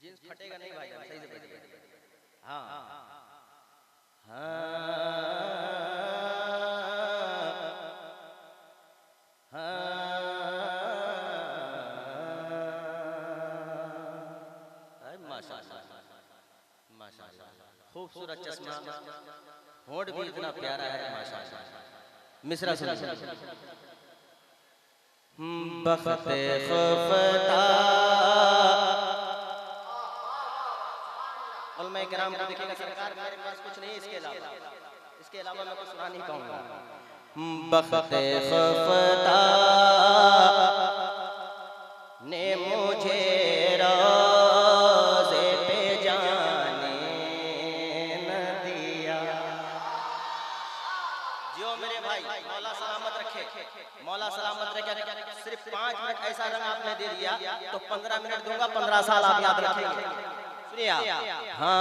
Jeans फटेगा नहीं भाई, सही से बैठिए। हाँ माशाअल्लाह, खूबसूरत चश्मा, होंठ भी इतना प्यारा है माशाअल्लाह। मिसरा सुन बख्ते खुफता उलमा किराम को देखिएगा सरकार, मेरे पास कुछ नहीं इसके अलावा मैं कुछ सुना नहीं पाऊंगा। बख्ते खुफता ने मुझे रोज़े पे जाने न दिया। जो मेरे भाई मौला सलामत रखे, मौला सलामत रखे। सिर्फ 5 मिनट ऐसा रंग आपने दे दिया तो 15 मिनट दूंगा, 15 साल आप याद रखेंगे। सुनिए हाँ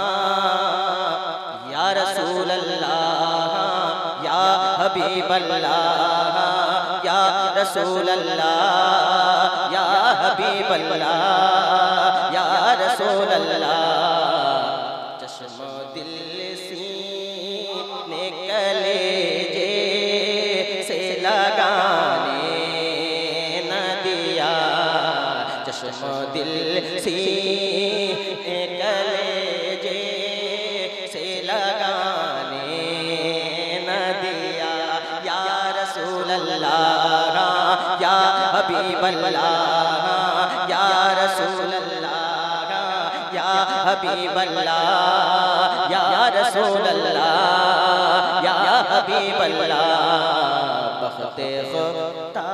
या रसूल अल्लाह या हबीब अल्लाह या रसूल अल्लाह या हबीब अल्लाह या रसूल अल्लाह। चश्मा दिल सीने कलेजे से लगाने न दिया। चश्मा दिल सीने कलेजे से लगाने न दिया। या रसूल अल्लाह या हबीब अल्लाह या रसूल अल्लाह या हबीब अल्लाह या रसूल अल्लाह या हबीब अल्लाह। बख्ते खुदा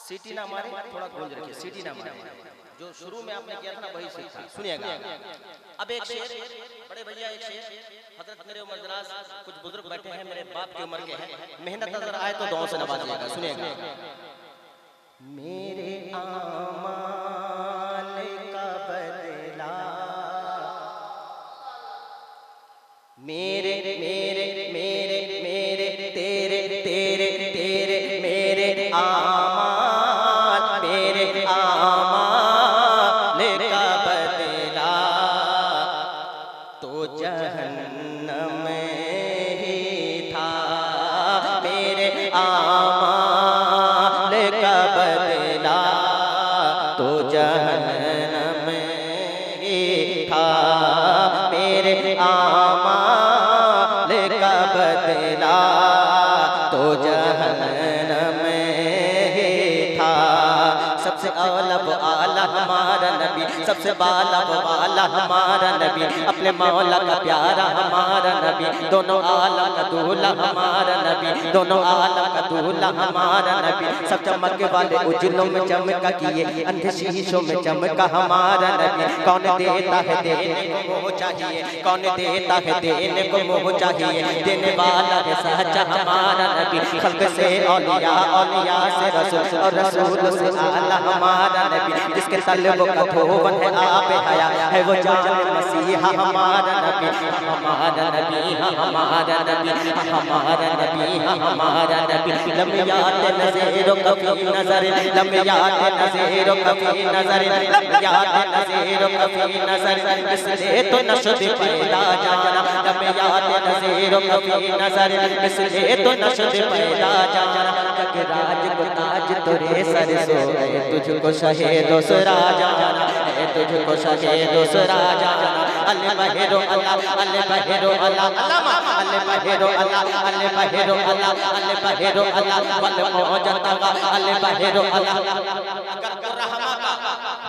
सीटी ना मारे, थोड़ा गूंज रखिए, सीटी ना मारे। जो शुरू में आपने किया था ना वही सीखा। सुनिएगा अब एक शेर, बड़े भैया एक शेर, हजरत मेरे उम्र दराज कुछ बुजुर्ग बैठे हैं, मेरे बाप की उम्र के हैं, मेहनत नजर आए तो दुआओं से नवाजिएगा। सुनिएगा मेरे आमाल का बदला मेरे मेरे मेरे मेरे तेरे तेरे तेरे मेरे आमाल मेरे आमाल का बदला तो जहन्नम ही था। मेरे आमाल का बदला तो जहन्नम ही था। मेरे आमाल का बदला तो जहन्नम ही था। सबसे आला वो आला हमारा नबी, सबसे बाला वो आला हमारा नबी, अपने मौला का प्यारा हमारा नबी। दोनों आला का दूल्हा हमारा नबी, दोनों आला का दूल्हा हमारा नबी। सब चमक वाले उजलों में चमका किए, अंधे शीशों में चमका हमारा नबी। कौन देता है देने को मोह चाहिए, कौन देता है देने को मोह चाहिए। देने वाला है सच्चा हमारा नबी। खल्क से औलिया, औलिया से रसूल और रसूल से आला हमारा नबी। जिसके तलबों का धोवन है आप हया है वो जान मसीहा हमारा नबी। हमारा नबी हमारा नबी हमारा नबी हमारा नबी। लम्यात नज़ीरो कफ़ी नज़र, लम्यात नज़ीरो कफ़ी नज़र, लम्यात नज़ीरो कफ़ी नज़र। इसलिए तो नशद पैदा जाना, लम्यात नज़ीरो कफ़ी नज़र। इसलिए तो नशद पैदा जाना। जगराज को ताज तोरे सर सोए, तुझको शहे दूसरा जाना है, तुझको शहे दूसरा जाना। अल्ले बहेरो अल्लाह, अल्ले बहेरो अल्लाह, अल्ले बहेरो अल्लाह, अल्ले बहेरो अल्लाह, अल्ले बहेरो अल्लाह। वल मौजतगा अल्ले बहेरो अल्लाह। अगर रहमा का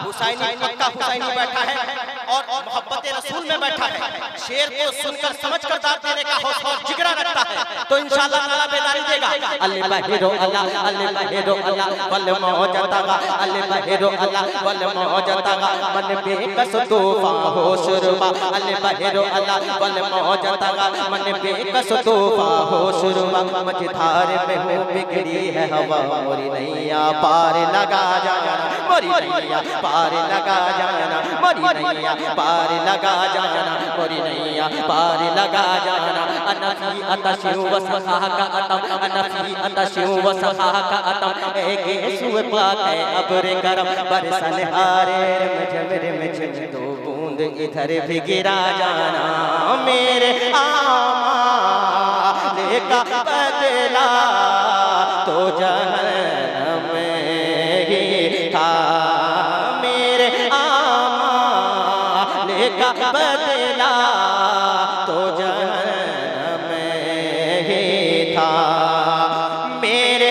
हुसैनी पक्का हुसैनी बैठा है और मोहब्बत रसूल में बैठा है, शेर को सुनकर समझकर दाद देने का हौसला और जिगरा रखता है तो इंशाअल्लाह ताला बेदारी देगा। अल्ले बहेरो अल्लाह, अल्ले बहेरो अल्लाह, वल मौजतगा अल्ले बहेरो अल्लाह, वल मौजतगा। मन बेकस तूफा हो शुरुबा अल्ले बहेरो अल्लाह, वल मौजतगा। मन बेकस तूफा हो शुरुबा। मझधार में हूँ बिगड़ी है हवा, मोरी नैया पार लगा जाना, मोरी नैया पार लगा जाना मोरी नैया पार लगा जाना मोरी नैया पार लगा जाना अनफी अतशु वसहा का अतम अनफी अतशु वसहा का अतम एक सुए पाके अब्र करम बरसन हारे रिमझिम दो बूंद इधर भी गिरा जाना मेरे आमाल का बदला तो जहन्नम ही था मेरे आमाल का बदला तो जहन्नम ही था मेरे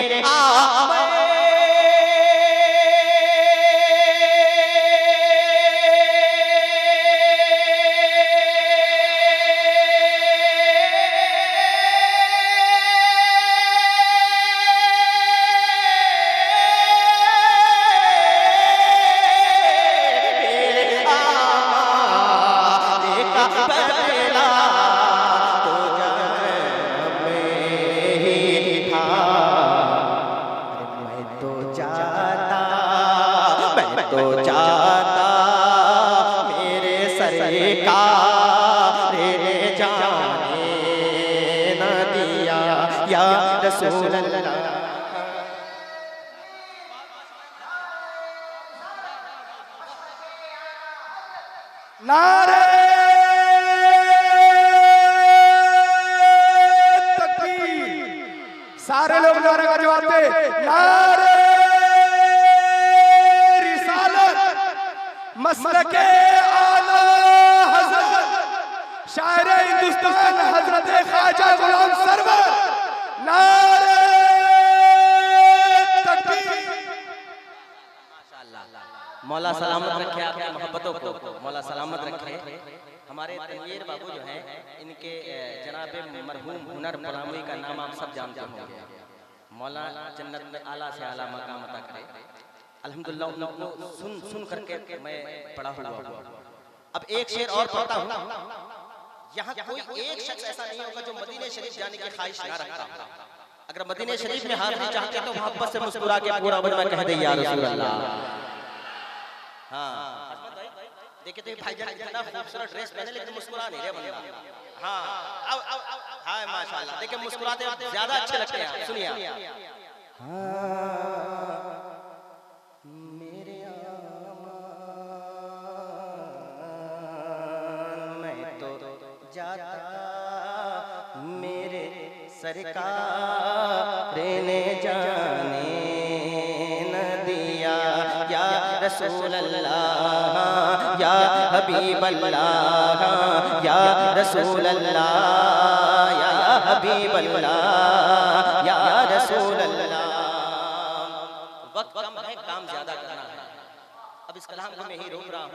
तो चाहता मेरे सरकार ने जाने न दिया या रसूल अल्लाह नारे तकबीर सारे लोग नारे का जवाब दे नारे मसलके आला हज़रत शायर हिंदुस्तान हजरत ख्वाजा गुलाम सरवर नारे तकबीर। माशाअल्लाह मौला सलामत रखे आपकी मोहब्बतों को मौला सलामत रखे। हमारे तनवीर बाबू जो हैं इनके जनाब मरहूम हुनर परामवी का नाम आप सब जानते होंगे। मौला जन्नत में आला से आला मकाम अता करे। अल्हम्दुलिल्लाह उनको सुन करके मैं पढ़ा हुआ हूँ। अब एक शेर और पढ़ता हूँ। यहाँ कोई एक शख्स ऐसा नहीं होगा जो मदीने शरीफ जाने की ख्वाहिश ना रखता। अगर मदीने शरीफ में हाजिरी चाहते तो मोहब्बत से मुस्कुरा के पूरा वजह कह दे या रसूल अल्लाह। हाँ देखिए तो भाईजान इतना खूबसूरत ड्रेस पहने लेकिन मुस्कुरा नहीं रहे बंदा। हाँ हाँ माशाल्लाह देखिए मुस्कुराते ज्यादा अच्छे लगते हैं। सुनिए जाता मेरे सरकार ने जाने न दिया या रसूल अल्लाह या हबीब अल्लाह या रसूल अल्लाह या हबीब अल्लाह या रसूल अल्लाह। वक्त कम है काम ज्यादा करना है। अब इस कलाम को मैं ही रोक रहा हूँ।